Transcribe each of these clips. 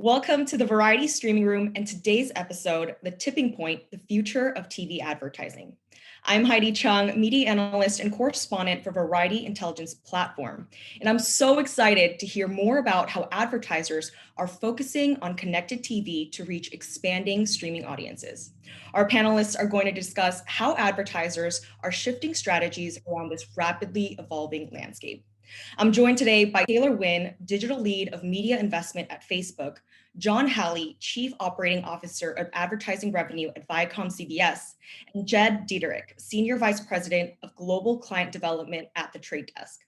Welcome to the Variety Streaming Room and today's episode, The Tipping Point, the Future of TV Advertising. I'm Heidi Chung, media analyst and correspondent for Variety Intelligence Platform, and I'm so excited to hear more about how advertisers are focusing on connected TV to reach expanding streaming audiences. Our panelists are going to discuss how advertisers are shifting strategies around this rapidly evolving landscape. I'm joined today by Taylor Wynn, Digital Lead of Media Investment at Facebook, John Halley, Chief Operating Officer of Advertising Revenue at Viacoms CBS, and Jed Dieterich, Senior Vice President of Global Client Development at The Trade Desk.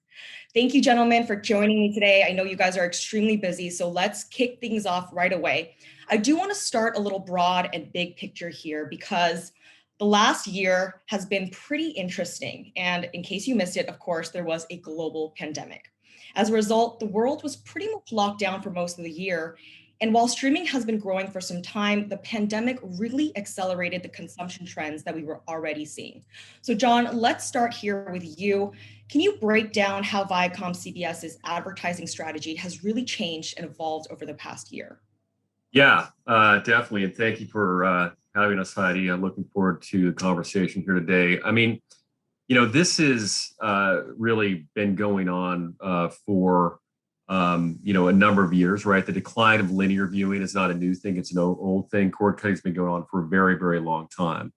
Thank you, gentlemen, for joining me today. I know you guys are extremely busy, so let's kick things off right away. I do want to start a little broad and big picture here because the last year has been pretty interesting. And in case you missed it, of course, there was a global pandemic. As a result, the world was pretty much locked down for most of the year. And while streaming has been growing for some time, the pandemic really accelerated the consumption trends that we were already seeing. So John, let's start here with you. Can you break down how Viacom CBS's advertising strategy has really changed and evolved over the past year? Yeah, definitely. And thank you for having us, Heidi. I'm looking forward to the conversation here today. I mean, this has really been going on for, a number of years, right? The decline of linear viewing is not a new thing. It's an old thing. Cord cutting has been going on for a very, very long time.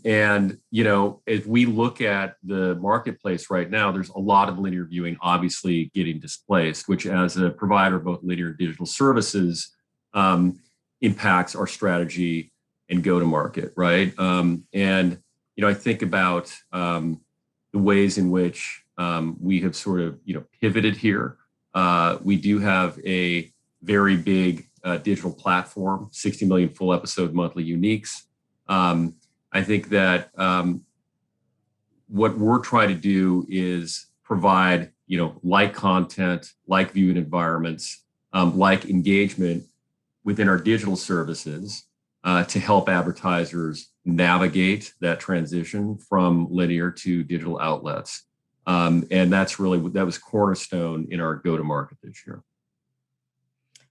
If we look at the marketplace right now, there's a lot of linear viewing obviously getting displaced, which as a provider of both linear and digital services, impacts our strategy and go to market, right? I think about the ways in which we have sort of pivoted here. We do have a very big digital platform, 60 million full episode monthly uniques. I think that what we're trying to do is provide like content, like viewing environments, like engagement within our digital services to help advertisers navigate that transition from linear to digital outlets. And that was cornerstone in our go-to-market this year.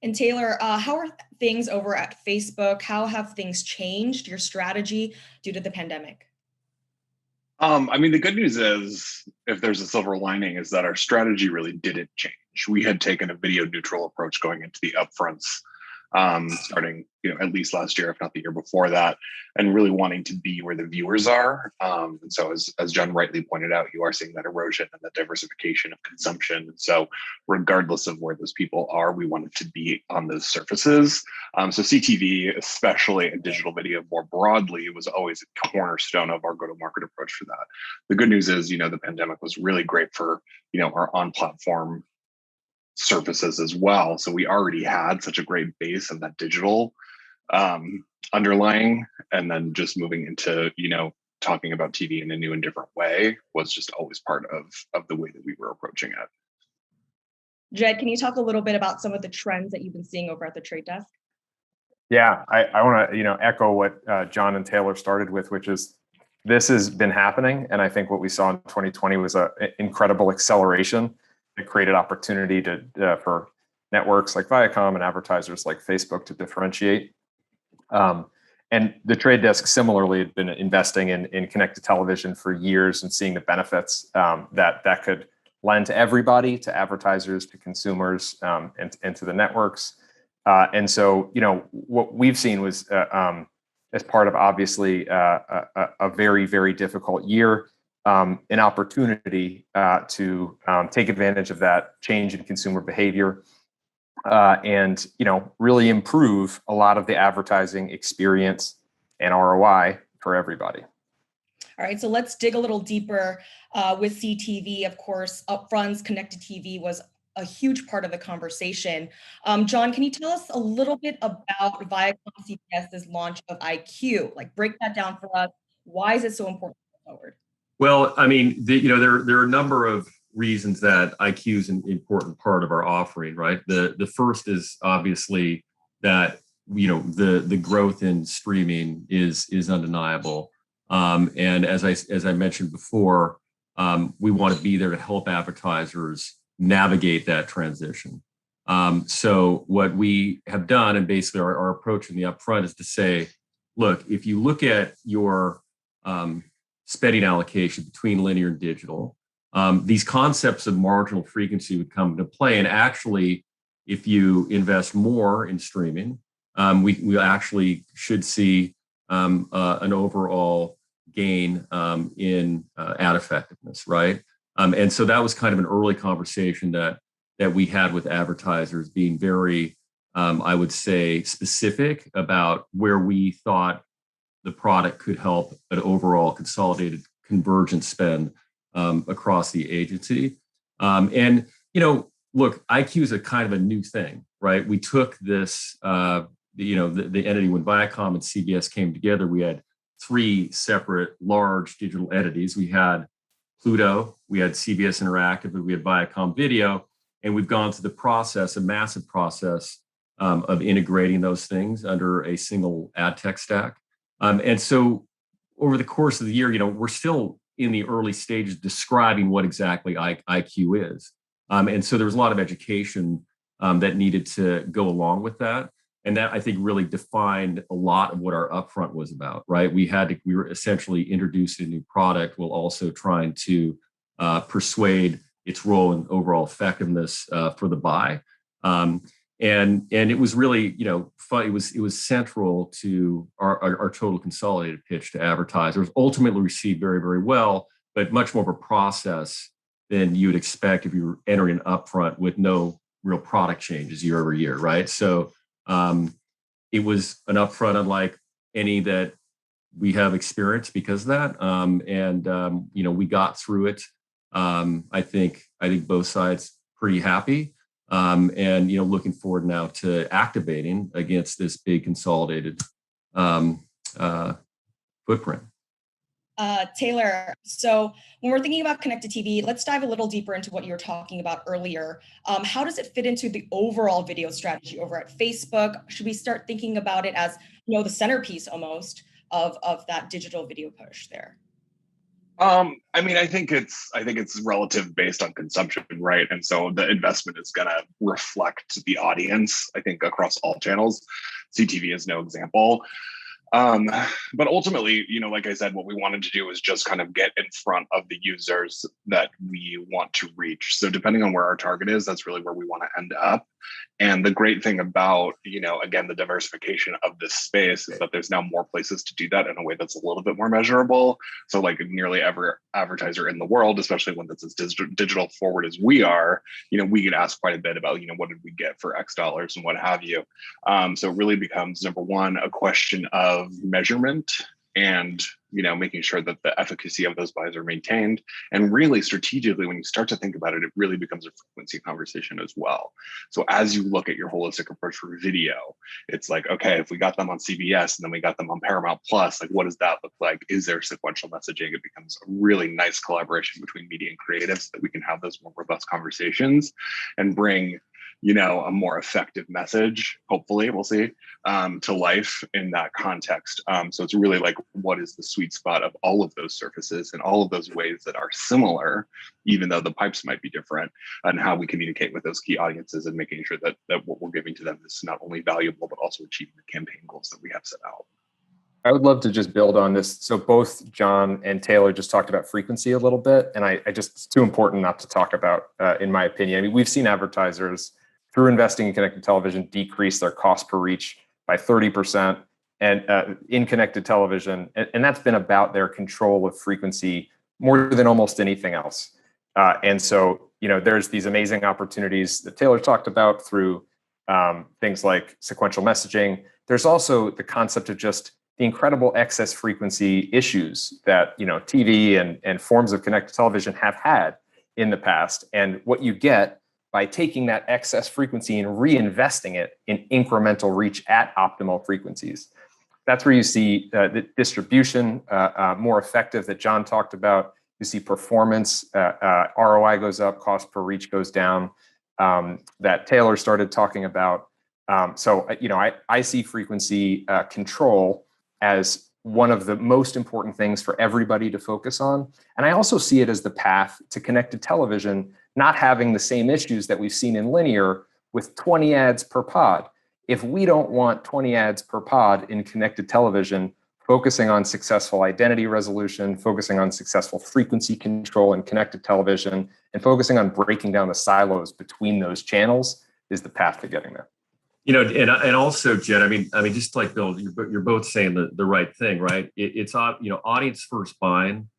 And Taylor, how are things over at Facebook? How have things changed, your strategy due to the pandemic? The good news is, if there's a silver lining, is that our strategy really didn't change. We had taken a video neutral approach going into the upfronts, starting at least last year, if not the year before that, and really wanting to be where the viewers are. And so as John rightly pointed out, you are seeing that erosion and that diversification of consumption. And so regardless of where those people are, we wanted to be on those surfaces. So CTV, especially in digital video more broadly, was always a cornerstone of our go-to-market approach for that. The good news is, the pandemic was really great for, our on-platform surfaces as well. So we already had such a great base of that digital underlying, and then just moving into, talking about TV in a new and different way was just always part of the way that we were approaching it. Jed, can you talk a little bit about some of the trends that you've been seeing over at the Trade Desk? Yeah, I want to, echo what John and Taylor started with, which is this has been happening. And I think what we saw in 2020 was an incredible acceleration. It created opportunity for networks like Viacom and advertisers like Facebook to differentiate. And the Trade Desk similarly had been investing in connected television for years and seeing the benefits that could lend to everybody, to advertisers, to consumers, and to the networks. And so, what we've seen was as part of obviously a very, very difficult year, an opportunity to take advantage of that change in consumer behavior and really improve a lot of the advertising experience and ROI for everybody. All right, so let's dig a little deeper with CTV. Of course, upfronts, connected TV was a huge part of the conversation. John, can you tell us a little bit about Viacom CBS's launch of IQ? Break that down for us. Why is it so important going forward? Well, there are a number of reasons that IQ is an important part of our offering, right? The first is obviously that the growth in streaming is undeniable, and as I mentioned before, we want to be there to help advertisers navigate that transition. So what we have done, and basically our approach in the upfront, is to say, look, if you look at your spending allocation between linear and digital, these concepts of marginal frequency would come into play. And actually, if you invest more in streaming, we actually should see an overall gain in ad effectiveness, right? And so that was kind of an early conversation that we had with advertisers, being very, I would say, specific about where we thought the product could help an overall consolidated convergent spend across the agency. And, look, IQ is a kind of a new thing, right? We took this, the entity when Viacom and CBS came together, we had three separate large digital entities. We had Pluto, we had CBS Interactive, and we had Viacom Video. And we've gone through the process, a massive process of integrating those things under a single ad tech stack. And so over the course of the year, we're still in the early stages describing what exactly IQ is. And so there was a lot of education that needed to go along with that. And that, I think, really defined a lot of what our upfront was about, right? We were essentially introducing a new product while also trying to persuade its role in overall effectiveness for the buy. And it was really, fun. It was central to our total consolidated pitch to advertisers. Ultimately received very, very well, but much more of a process than you would expect if you were entering an upfront with no real product changes year over year, right? So it was an upfront unlike any that we have experienced because of that. We got through it. I think both sides pretty happy. Looking forward now to activating against this big consolidated footprint. Taylor, so when we're thinking about connected TV, let's dive a little deeper into what you were talking about earlier. How does it fit into the overall video strategy over at Facebook? Should we start thinking about it as, the centerpiece almost of that digital video push there? I think it's relative based on consumption, right? And so the investment is going to reflect the audience, I think, across all channels. CTV is no example. But ultimately, like I said, what we wanted to do was just kind of get in front of the users that we want to reach. So depending on where our target is, that's really where we want to end up. And the great thing about, again, the diversification of this space is that there's now more places to do that in a way that's a little bit more measurable. So like nearly every advertiser in the world, especially one that's as digital forward as we are, we get asked quite a bit about, what did we get for X dollars and what have you. So it really becomes, number one, a question of measurement and making sure that the efficacy of those buys are maintained. And really strategically, when you start to think about it, it really becomes a frequency conversation as well. So as you look at your holistic approach for video, it's like, okay, if we got them on CBS and then we got them on Paramount Plus, like what does that look like? Is there sequential messaging? It becomes a really nice collaboration between media and creatives so that we can have those more robust conversations and bring a more effective message, hopefully, we'll see, to life in that context. So it's really like, what is the sweet spot of all of those surfaces and all of those ways that are similar, even though the pipes might be different, and how we communicate with those key audiences and making sure that what we're giving to them is not only valuable, but also achieving the campaign goals that we have set out. I would love to just build on this. So both John and Taylor just talked about frequency a little bit, and I just, it's too important not to talk about, in my opinion. I mean, we've seen advertisers through investing in connected television decrease their cost per reach by 30% and in connected television. And that's been about their control of frequency more than almost anything else. And so, there's these amazing opportunities that Taylor talked about through things like sequential messaging. There's also the concept of just the incredible excess frequency issues that, TV and forms of connected television have had in the past. And what you get by taking that excess frequency and reinvesting it in incremental reach at optimal frequencies. That's where you see the distribution more effective that John talked about. You see performance, ROI goes up, cost per reach goes down, that Taylor started talking about. I see frequency control as one of the most important things for everybody to focus on. And I also see it as the path to connected television not having the same issues that we've seen in linear, with 20 ads per pod. If we don't want 20 ads per pod in connected television, focusing on successful identity resolution, focusing on successful frequency control in connected television, and focusing on breaking down the silos between those channels is the path to getting there. And also, Jen, I mean, just like Bill, you're both saying the right thing, right? It's audience first buying.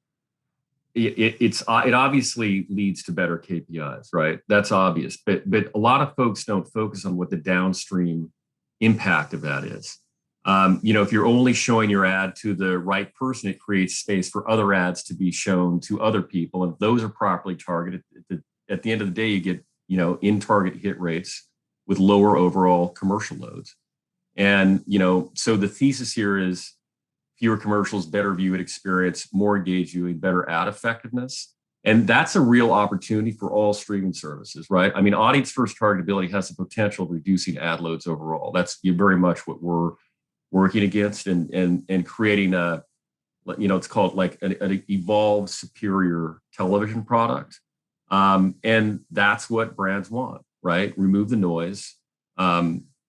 It obviously leads to better KPIs, right? That's obvious, but a lot of folks don't focus on what the downstream impact of that is. If you're only showing your ad to the right person, it creates space for other ads to be shown to other people. And if those are properly targeted, at the end of the day, you get, in target hit rates with lower overall commercial loads. And, so the thesis here is fewer commercials, better viewing experience, more engaged viewing, better ad effectiveness. And that's a real opportunity for all streaming services, right? I mean, audience first targetability has the potential of reducing ad loads overall. That's very much what we're working against and creating it's called like an evolved superior television product. And that's what brands want, right? Remove the noise,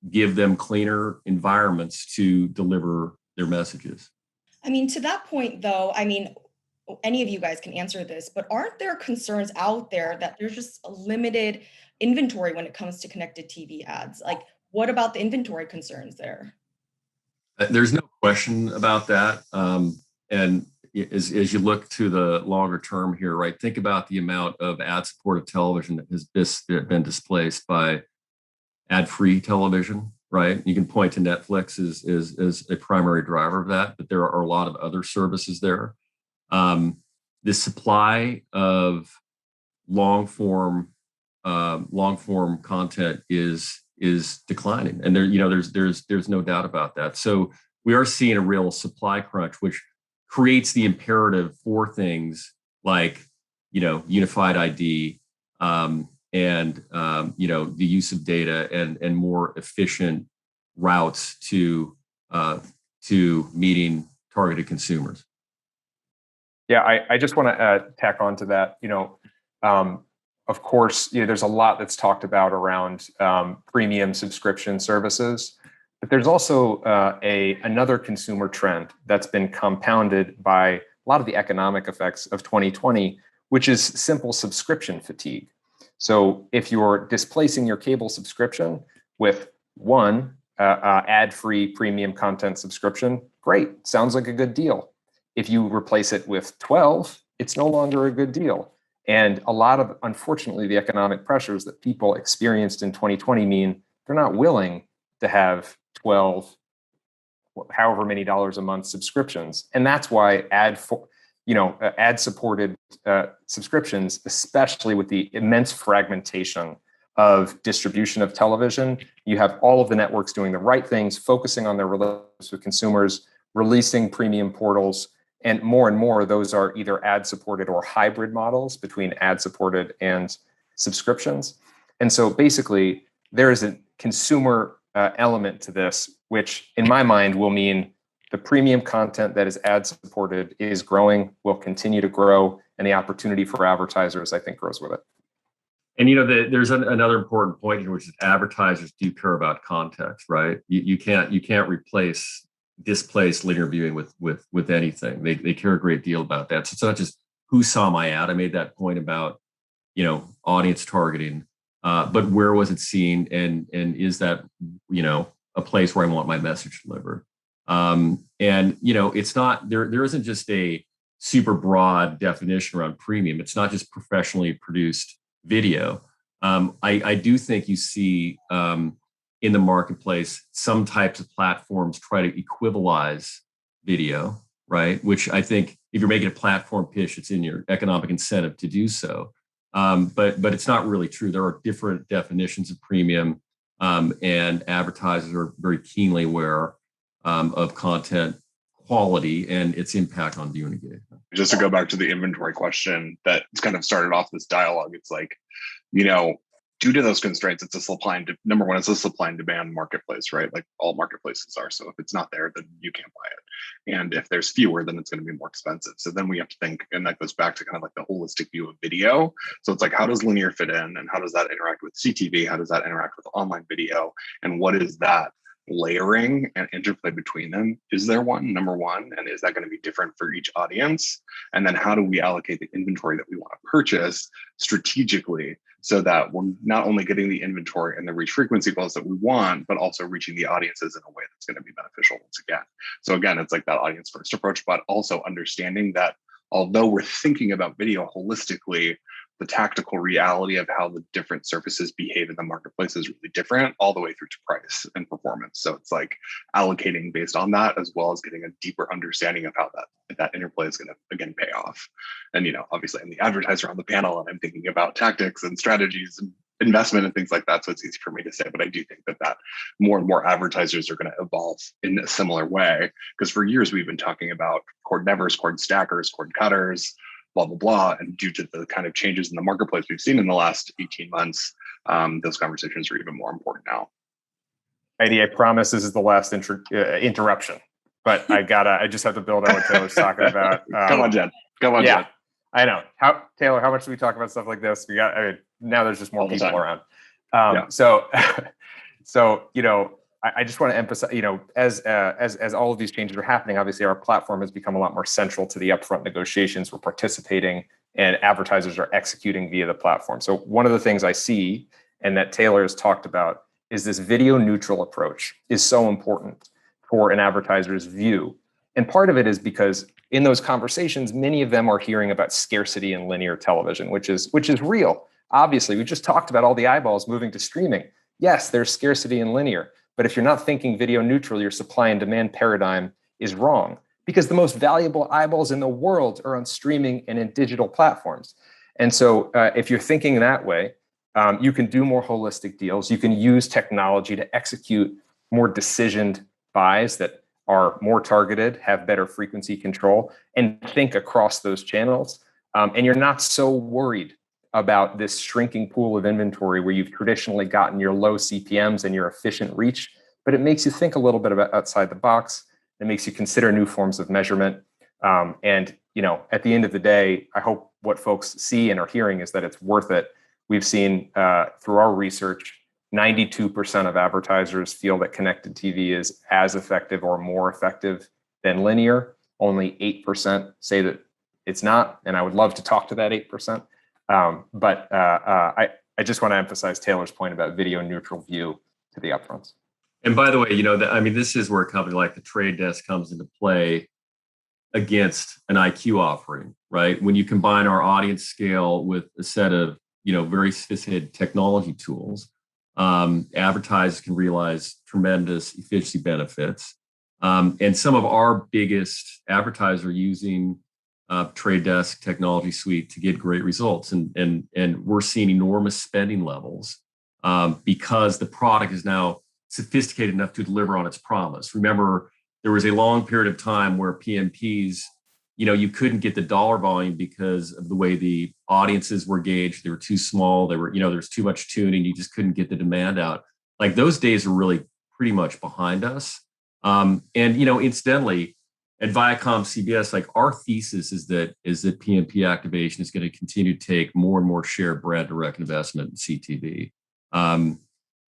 give them cleaner environments to deliver their messages. I mean, to that point though, any of you guys can answer this, but aren't there concerns out there that there's just a limited inventory when it comes to connected TV ads? Like, what about the inventory concerns there? There's no question about that. And as you look to the longer term here, right, think about the amount of ad-supported television that has been displaced by ad-free television, right? You can point to Netflix as a primary driver of that, but there are a lot of other services there. The supply of long-form content is declining, and there's no doubt about that. So we are seeing a real supply crunch, which creates the imperative for things like unified ID and the use of data and more efficient routes to meeting targeted consumers. Yeah, I just want to tack on to that. Of course, there's a lot that's talked about around premium subscription services, but there's also another consumer trend that's been compounded by a lot of the economic effects of 2020, which is simple subscription fatigue. So if you're displacing your cable subscription with one ad-free premium content subscription, great, sounds like a good deal. If you replace it with 12, it's no longer a good deal. And a lot of, unfortunately, the economic pressures that people experienced in 2020 mean they're not willing to have 12, however many dollars a month subscriptions. And that's why ad-supported subscriptions, especially with the immense fragmentation of distribution of television, you have all of the networks doing the right things, focusing on their relationships with consumers, releasing premium portals, and more, those are either ad-supported or hybrid models between ad-supported and subscriptions. And so basically, there is a consumer element to this, which in my mind will mean the premium content that is ad-supported is growing, will continue to grow, and the opportunity for advertisers, I think, grows with it. And there's another important point here, which is advertisers do care about context, right? You can't displace linear viewing with anything. They care a great deal about that. So it's not just who saw my ad. I made that point about audience targeting, but where was it seen, and is that a place where I want my message delivered? It's not there isn't just a super broad definition around premium. It's not just professionally produced video. I do think you see in the marketplace some types of platforms try to equivalize video, right? Which I think if you're making a platform pitch, it's in your economic incentive to do so. But it's not really true. There are different definitions of premium, and advertisers are very keenly aware of content quality and its impact on viewing engagement. Just to go back to the inventory question that kind of started off this dialogue, it's like, due to those constraints, it's a supply and number one, it's a supply and demand marketplace, right? Like all marketplaces are. So if it's not there, then you can't buy it. And if there's fewer, then it's going to be more expensive. So then we have to think, and that goes back to kind of like the holistic view of video. So it's like, how does linear fit in, and how does that interact with CTV? How does that interact with online video? And what is that layering and interplay between them? Is there one, number one? And is that going to be different for each audience? And then how do we allocate the inventory that we want to purchase strategically, so that we're not only getting the inventory and the reach frequency goals that we want, but also reaching the audiences in a way that's going to be beneficial once again. So again, it's like that audience first approach, but also understanding that although we're thinking about video holistically, the tactical reality of how the different surfaces behave in the marketplace is really different, all the way through to price and performance. So it's like allocating based on that, as well as getting a deeper understanding of how that interplay is going to, again, pay off. And, obviously I'm the advertiser on the panel, and I'm thinking about tactics and strategies and investment and things like that. So it's easy for me to say, but I do think that more and more advertisers are going to evolve in a similar way. Because for years we've been talking about cord nevers, cord stackers, cord cutters, blah, blah, blah. And due to the kind of changes in the marketplace we've seen in the last 18 months, those conversations are even more important now. Heidi, I promise this is the last interruption, but I just have to build on what Taylor's talking about. Come on, Jen. Jen. I know. Taylor, how much do we talk about stuff like this? Now there's just more people around. So, I just want to emphasize, as all of these changes are happening, obviously our platform has become a lot more central to the upfront negotiations. We're participating, and advertisers are executing via the platform. So one of the things I see, and that Taylor has talked about, is this video neutral approach is so important for an advertiser's view. And part of it is because in those conversations, many of them are hearing about scarcity in linear television, which is real. Obviously, we just talked about all the eyeballs moving to streaming. Yes, there's scarcity in linear. But if you're not thinking video neutral, your supply and demand paradigm is wrong, because the most valuable eyeballs in the world are on streaming and in digital platforms. And so if you're thinking that way, you can do more holistic deals. You can use technology to execute more decisioned buys that are more targeted, have better frequency control, and think across those channels. And you're not so worried about this shrinking pool of inventory where you've traditionally gotten your low CPMs and your efficient reach, but it makes you think a little bit about outside the box. It makes you consider new forms of measurement. And at the end of the day, I hope what folks see and are hearing is that it's worth it. We've seen through our research, 92% of advertisers feel that connected TV is as effective or more effective than linear. Only 8% say that it's not, and I would love to talk to that 8%. But I just want to emphasize Taylor's point about video neutral view to the upfronts. And by the way, this is where a company like the Trade Desk comes into play against an IQ offering, right? When you combine our audience scale with a set of, very sophisticated technology tools, advertisers can realize tremendous efficiency benefits. And some of our biggest advertisers are using Trade Desk technology suite to get great results. And we're seeing enormous spending levels because the product is now sophisticated enough to deliver on its promise. Remember, there was a long period of time where PMPs, you couldn't get the dollar volume because of the way the audiences were gauged. They were too small. They were, there's too much tuning. You just couldn't get the demand out. Like those days are really pretty much behind us. And incidentally, at Viacom CBS, like our thesis is that PMP activation is going to continue to take more and more share of brand direct investment in CTV.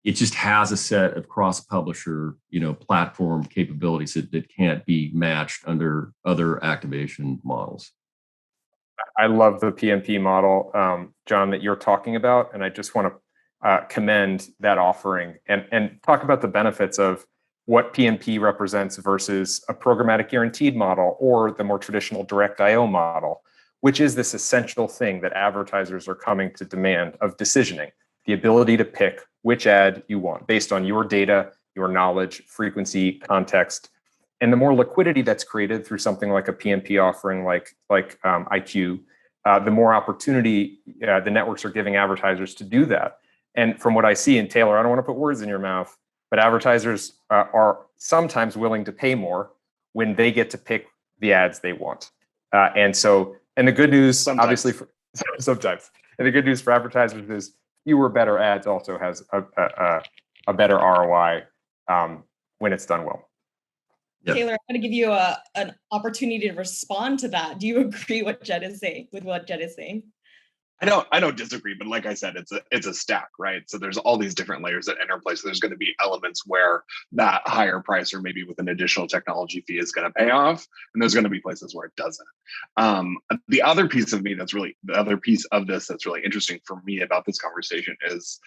It just has a set of cross-publisher, platform capabilities that can't be matched under other activation models. I love the PMP model, John, that you're talking about, and I just want to commend that offering and talk about the benefits of what PMP represents versus a programmatic guaranteed model or the more traditional direct IO model, which is this essential thing that advertisers are coming to demand of decisioning, the ability to pick which ad you want based on your data, your knowledge, frequency, context. And the more liquidity that's created through something like a PMP offering like IQ, the more opportunity the networks are giving advertisers to do that. And from what I see, and Taylor, I don't want to put words in your mouth, but advertisers are sometimes willing to pay more when they get to pick the ads they want. And the good news, sometimes. obviously, sometimes. And the good news for advertisers is, fewer better ads also has a better ROI when it's done well. Yep. Taylor, I'm going to give you an opportunity to respond to that. Do you agree with what Jed is saying? I don't disagree, but like I said, it's a stack, right? So there's all these different layers that interplay. So there's going to be elements where that higher price or maybe with an additional technology fee is going to pay off, and there's going to be places where it doesn't. The other piece of this that's really interesting for me about this conversation is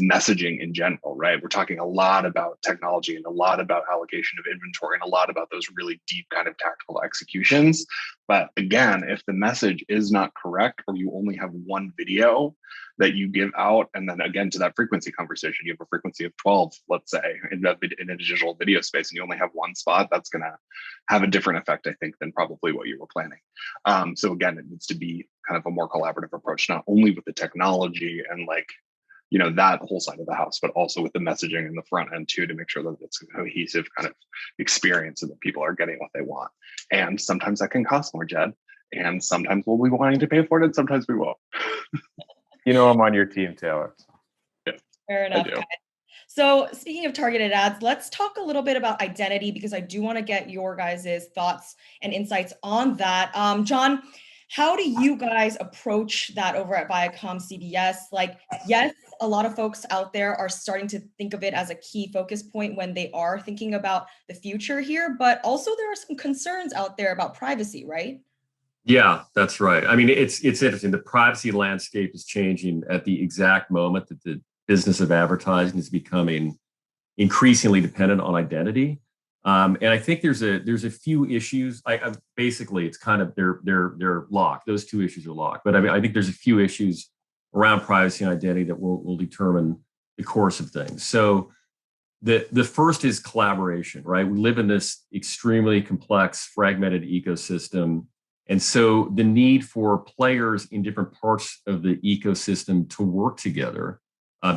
messaging in general, right? We're talking a lot about technology and a lot about allocation of inventory and a lot about those really deep kind of tactical executions. But again, if the message is not correct, or you only have one video that you give out, and then again to that frequency conversation, you have a frequency of 12, let's say, in a digital video space, and you only have one spot, that's going to have a different effect, I think, than probably what you were planning. So again, it needs to be kind of a more collaborative approach, not only with the technology and that whole side of the house, but also with the messaging in the front end too, to make sure that it's a cohesive kind of experience and that people are getting what they want. And sometimes that can cost more, Jed. And sometimes we'll be wanting to pay for it, and sometimes we won't. I'm on your team, Taylor. Yeah, fair enough, guys. So speaking of targeted ads, let's talk a little bit about identity, because I do want to get your guys' thoughts and insights on that. John, how do you guys approach that over at Viacom CBS? Yes, a lot of folks out there are starting to think of it as a key focus point when they are thinking about the future here, but also there are some concerns out there about privacy, right? Yeah, that's right. I mean, it's interesting. The privacy landscape is changing at the exact moment that the business of advertising is becoming increasingly dependent on identity. And I think there's a few issues. Basically, it's kind of they're locked. Those two issues are locked. But I think there's a few issues around privacy and identity that will determine the course of things. So the first is collaboration, right? We live in this extremely complex, fragmented ecosystem. And so the need for players in different parts of the ecosystem to work together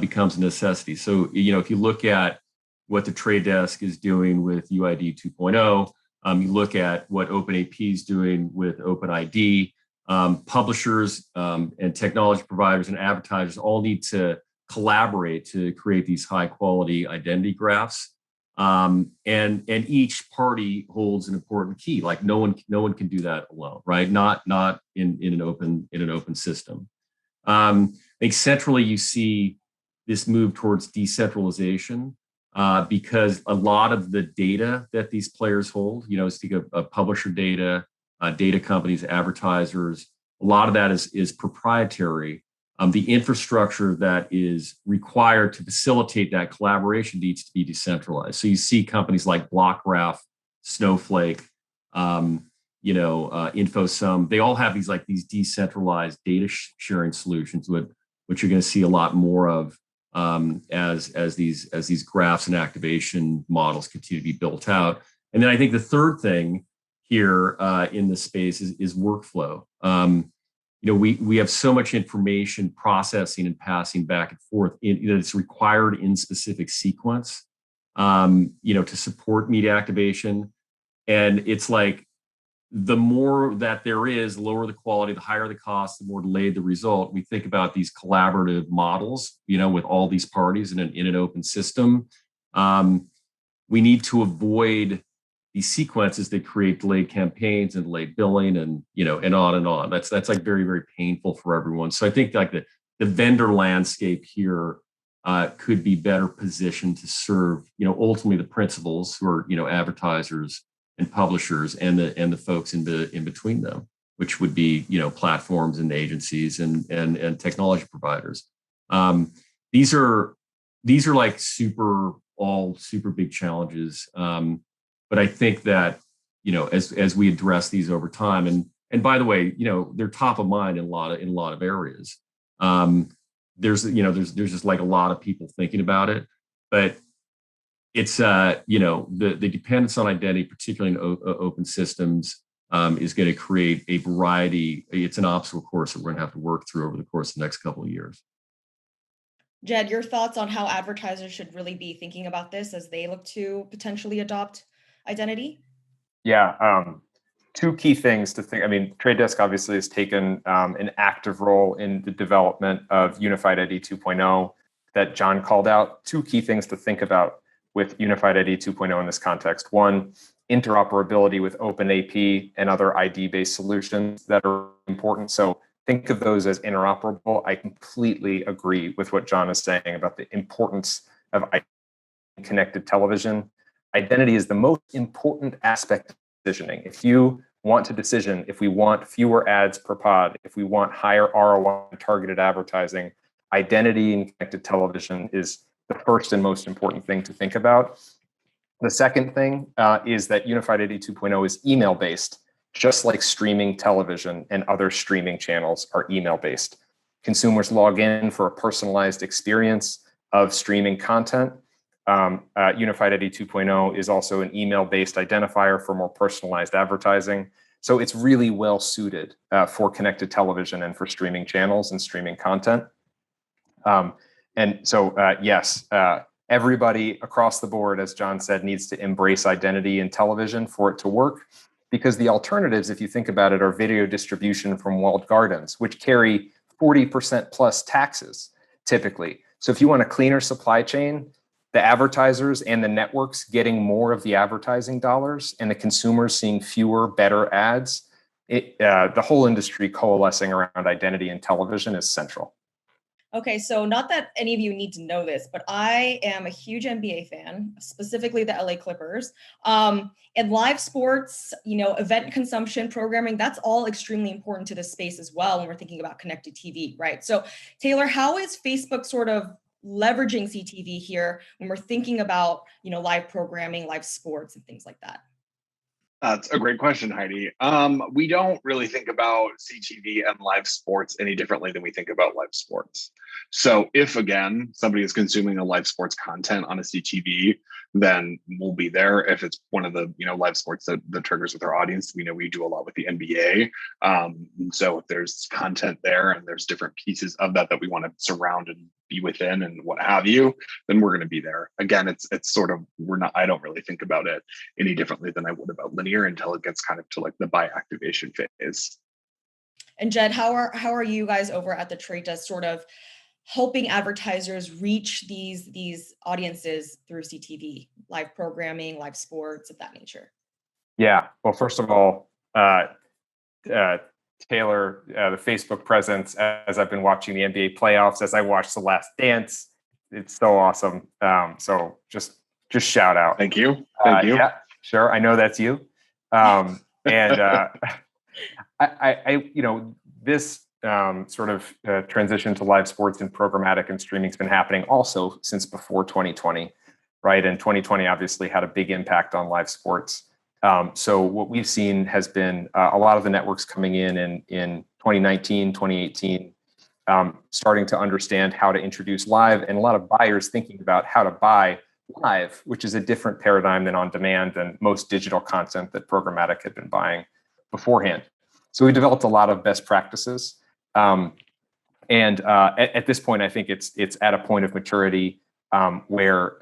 becomes a necessity. So, if you look at what the Trade Desk is doing with UID 2.0, you look at what OpenAP is doing with OpenID, publishers and technology providers and advertisers all need to collaborate to create these high quality identity graphs. And each party holds an important key. Like no one can do that alone, right? Not in an open system. I think centrally you see this move towards decentralization because a lot of the data that these players hold, speak of publisher data, data companies, advertisers, a lot of that is proprietary. The infrastructure that is required to facilitate that collaboration needs to be decentralized. So you see companies like BlockGraph, Snowflake, InfoSum. They all have these decentralized data sharing solutions, which you're going to see a lot more of as these graphs and activation models continue to be built out. And then I think the third thing here in this space is workflow. We have so much information processing and passing back and forth. It's required in specific sequence, to support media activation. And it's like the more that there is, the lower the quality, the higher the cost, the more delayed the result. We think about these collaborative models, with all these parties in an open system. We need to avoid these sequences that create delayed campaigns and delayed billing and and on and on. That's like very, very painful for everyone. So I think like the vendor landscape here could be better positioned to serve ultimately the principals who are advertisers and publishers and the folks in between them, which would be platforms and agencies and technology providers. These are like super big challenges. But I think that, as we address these over time, and by the way, they're top of mind in a lot of areas. There's just like a lot of people thinking about it, but it's the dependence on identity, particularly in open systems, is going to create a variety. It's an obstacle course that we're going to have to work through over the course of the next couple of years. Jed, your thoughts on how advertisers should really be thinking about this as they look to potentially adopt identity? Yeah. two key things to think. I mean, Trade Desk obviously has taken an active role in the development of Unified ID 2.0 that John called out. Two key things to think about with Unified ID 2.0 in this context. One, interoperability with OpenAP and other ID-based solutions that are important. So think of those as interoperable. I completely agree with what John is saying about the importance of connected television. Identity is the most important aspect of decisioning. If you want to decision, if we want fewer ads per pod, if we want higher ROI in targeted advertising, identity in connected television is the first and most important thing to think about. The second thing is that Unified ID 2.0 is email-based, just like streaming television and other streaming channels are email-based. Consumers log in for a personalized experience of streaming content. Unified ID 2.0 is also an email-based identifier for more personalized advertising. So it's really well suited for connected television and for streaming channels and streaming content. Yes, everybody across the board, as John said, needs to embrace identity in television for it to work, because the alternatives, if you think about it, are video distribution from walled gardens, which carry 40% plus taxes typically. So if you want a cleaner supply chain, the advertisers and the networks getting more of the advertising dollars and the consumers seeing fewer, better ads, the whole industry coalescing around identity in television is central. Okay, so not that any of you need to know this, but I am a huge NBA fan, specifically the LA Clippers. And live sports, event consumption, programming, that's all extremely important to this space as well when we're thinking about connected TV, right? So Taylor, how is Facebook sort of leveraging CTV here when we're thinking about, live programming, live sports, and things like that? That's a great question, Heidi. We don't really think about CTV and live sports any differently than we think about live sports. So if, again, somebody is consuming a live sports content on a CTV, then we'll be there. If it's one of the live sports that triggers with our audience, we know we do a lot with the NBA. So if there's content there and there's different pieces of that we want to surround and be within and what have you, then we're going to be there. Again, it's sort of, I don't really think about it any differently than I would about linear until it gets kind of to like the buy activation phase. And Jed, how are you guys over at the Trade Desk sort of helping advertisers reach these audiences through CTV, live programming, live sports, of that nature? Yeah, well, first of all, Taylor, the Facebook presence, as I've been watching the NBA playoffs, as I watched The Last Dance, it's so awesome. So just shout out. Thank you. Yeah, sure. I know that's you. This sort of transition to live sports and programmatic and streaming has been happening also since before 2020, right? And 2020 obviously had a big impact on live sports. So what we've seen has been a lot of the networks coming in 2019, 2018, starting to understand how to introduce live, and a lot of buyers thinking about how to buy live, which is a different paradigm than on demand and most digital content that programmatic had been buying beforehand. So we developed a lot of best practices. At this point, I think it's at a point of maturity where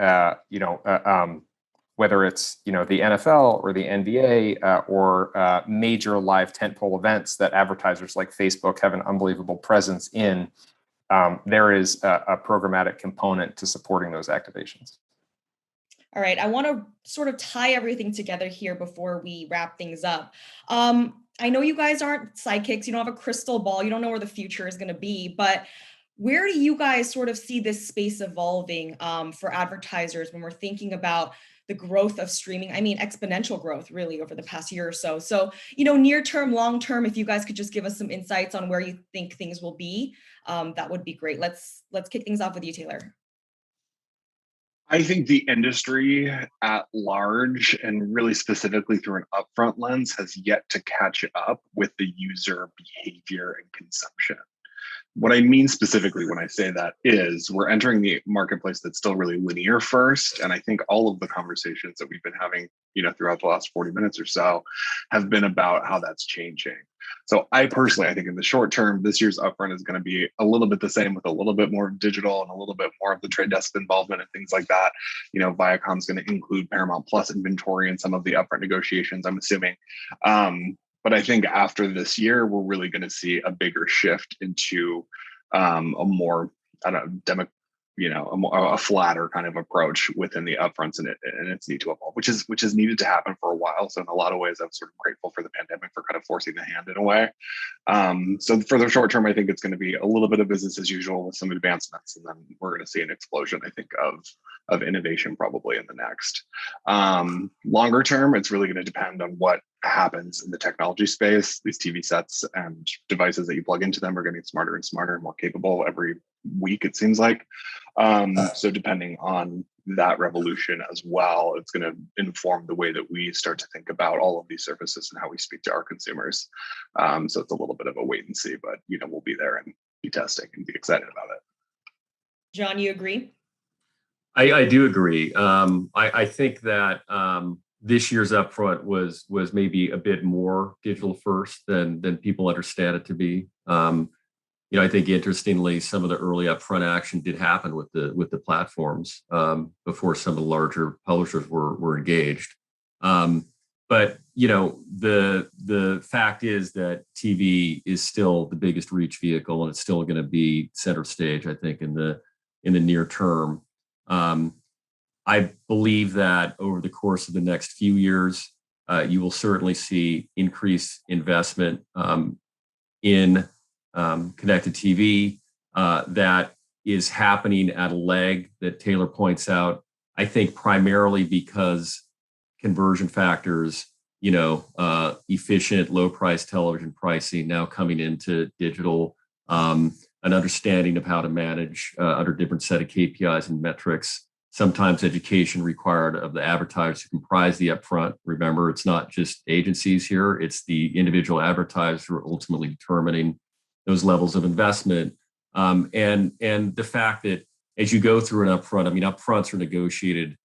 whether it's the NFL or the NBA or major live tentpole events that advertisers like Facebook have an unbelievable presence in, there is a programmatic component to supporting those activations. All right, I want to sort of tie everything together here before we wrap things up. I know you guys aren't psychics, you don't have a crystal ball, you don't know where the future is going to be, but where do you guys sort of see this space evolving for advertisers when we're thinking about the growth of streaming? I mean, exponential growth really over the past year or so. So, near term, long term, if you guys could just give us some insights on where you think things will be, that would be great. Let's kick things off with you, Taylor. I think the industry at large, and really specifically through an upfront lens, has yet to catch up with the user behavior and consumption. What I mean specifically when I say that is we're entering the marketplace that's still really linear first. And I think all of the conversations that we've been having, throughout the last 40 minutes or so have been about how that's changing. So I think in the short term, this year's upfront is going to be a little bit the same with a little bit more digital and a little bit more of the Trade Desk involvement and things like that. Viacom's going to include Paramount Plus inventory in some of the upfront negotiations, I'm assuming. But I think after this year, we're really going to see a bigger shift into a more, I don't know, a flatter kind of approach within the upfronts, and its need to evolve, which is needed to happen for a while. So in a lot of ways, I'm sort of grateful for the pandemic for kind of forcing the hand in a way. So for the short term, I think it's going to be a little bit of business as usual with some advancements, and then we're going to see an explosion, I think, of innovation probably in the next. Longer term, it's really going to depend on what happens in the technology space. These TV sets and devices that you plug into them are getting smarter and smarter and more capable every week, it seems like. So depending on that revolution as well, it's going to inform the way that we start to think about all of these services and how we speak to our consumers. So it's a little bit of a wait and see, but we'll be there and be testing and be excited about it. John, you agree? I do agree. I think that this year's upfront was maybe a bit more digital first than people understand it to be. I think interestingly, some of the early upfront action did happen with the platforms before some of the larger publishers were engaged. But the fact is that TV is still the biggest reach vehicle, and it's still going to be center stage, I think, in the near term. I believe that over the course of the next few years, you will certainly see increased investment in connected TV that is happening at a lag that Taylor points out, I think primarily because conversion factors, efficient, low price television pricing now coming into digital, an understanding of how to manage under different set of KPIs and metrics, sometimes education required of the advertisers who comprise the upfront. Remember, it's not just agencies here, it's the individual advertisers who are ultimately determining those levels of investment. And the fact that as you go through an upfront, upfronts are negotiated,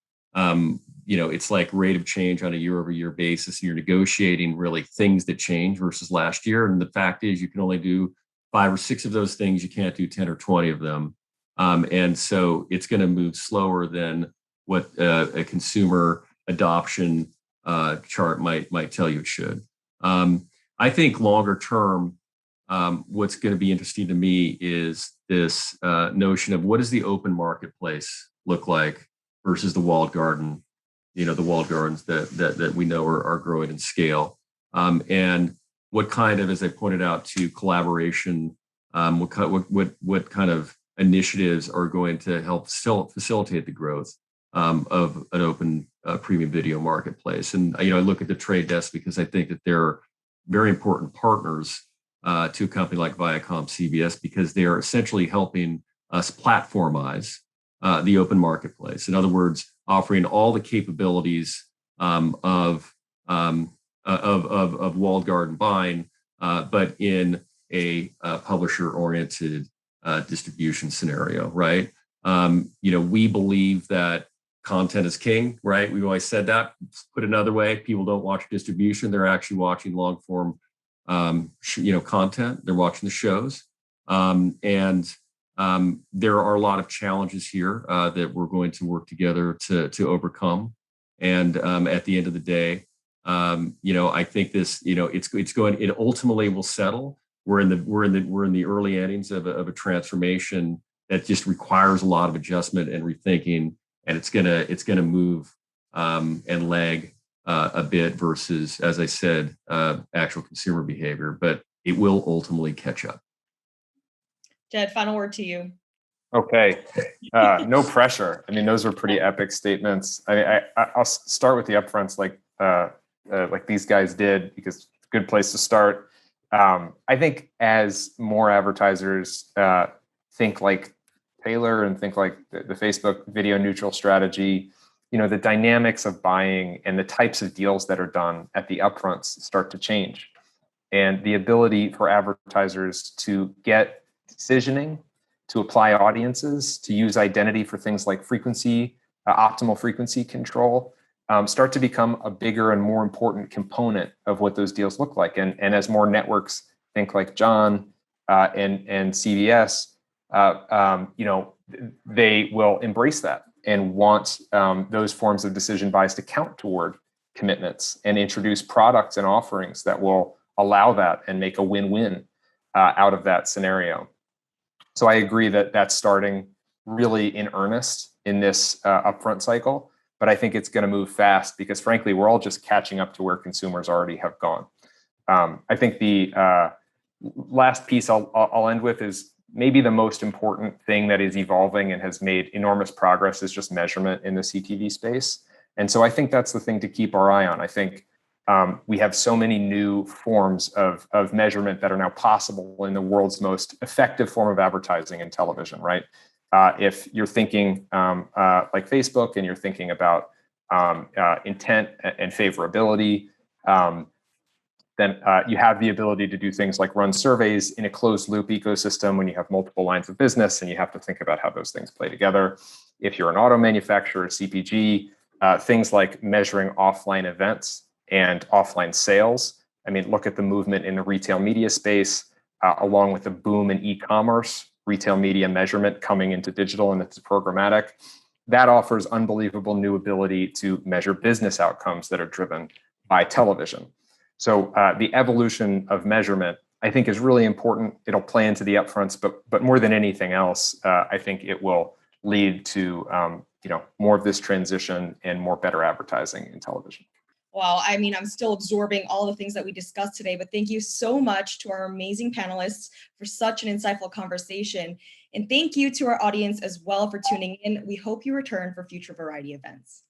it's like rate of change on a year-over-year basis. And you're negotiating really things that change versus last year. And the fact is you can only do 5 or 6 of those things. You can't do 10 or 20 of them. And so it's going to move slower than what a consumer adoption chart might tell you it should. I think longer term, what's going to be interesting to me is this notion of what does the open marketplace look like versus the walled garden, the walled gardens that we know are growing in scale. And what kind of, as I pointed out, to collaboration, what kind of initiatives are going to help facilitate the growth of an open premium video marketplace. And I look at the Trade Desk because I think that they're very important partners to a company like Viacoms, CBS, because they are essentially helping us platformize the open marketplace. In other words, offering all the capabilities of walled garden buying, but in a publisher-oriented distribution scenario, right? We believe that content is king, right? We've always said that. Put another way, people don't watch distribution; they're actually watching long-form content. They're watching the shows. And there are a lot of challenges here that we're going to work together to overcome. And at the end of the day, I think this, it ultimately will settle. We're in the early innings of a transformation that just requires a lot of adjustment and rethinking, and it's gonna move and lag a bit versus, as I said, actual consumer behavior, but it will ultimately catch up. Jed, final word to you. Okay, no pressure. Those were pretty epic statements. I'll start with the upfronts, like these guys did, because it's a good place to start. I think as more advertisers think like Taylor and think like the Facebook video neutral strategy, the dynamics of buying and the types of deals that are done at the upfronts start to change. And the ability for advertisers to get decisioning, to apply audiences, to use identity for things like frequency, optimal frequency control, start to become a bigger and more important component of what those deals look like. And as more networks think like John and CBS, they will embrace that and want those forms of decision buys to count toward commitments and introduce products and offerings that will allow that and make a win-win out of that scenario. So I agree that that's starting really in earnest in this upfront cycle, but I think it's going to move fast because frankly, we're all just catching up to where consumers already have gone. I think the last piece I'll end with is maybe the most important thing that is evolving and has made enormous progress is just measurement in the CTV space. And so I think that's the thing to keep our eye on. I think we have so many new forms of measurement that are now possible in the world's most effective form of advertising in television, right? If you're thinking like Facebook and you're thinking about intent and favorability, then you have the ability to do things like run surveys in a closed loop ecosystem when you have multiple lines of business and you have to think about how those things play together. If you're an auto manufacturer, CPG, things like measuring offline events and offline sales. I mean, look at the movement in the retail media space, along with the boom in e-commerce, retail media measurement coming into digital and it's programmatic. That offers unbelievable new ability to measure business outcomes that are driven by television. So the evolution of measurement, I think, is really important. It'll play into the upfronts, but more than anything else, I think it will lead to more of this transition and more better advertising in television. Well, I mean, I'm still absorbing all the things that we discussed today, but thank you so much to our amazing panelists for such an insightful conversation. And thank you to our audience as well for tuning in. We hope you return for future Variety events.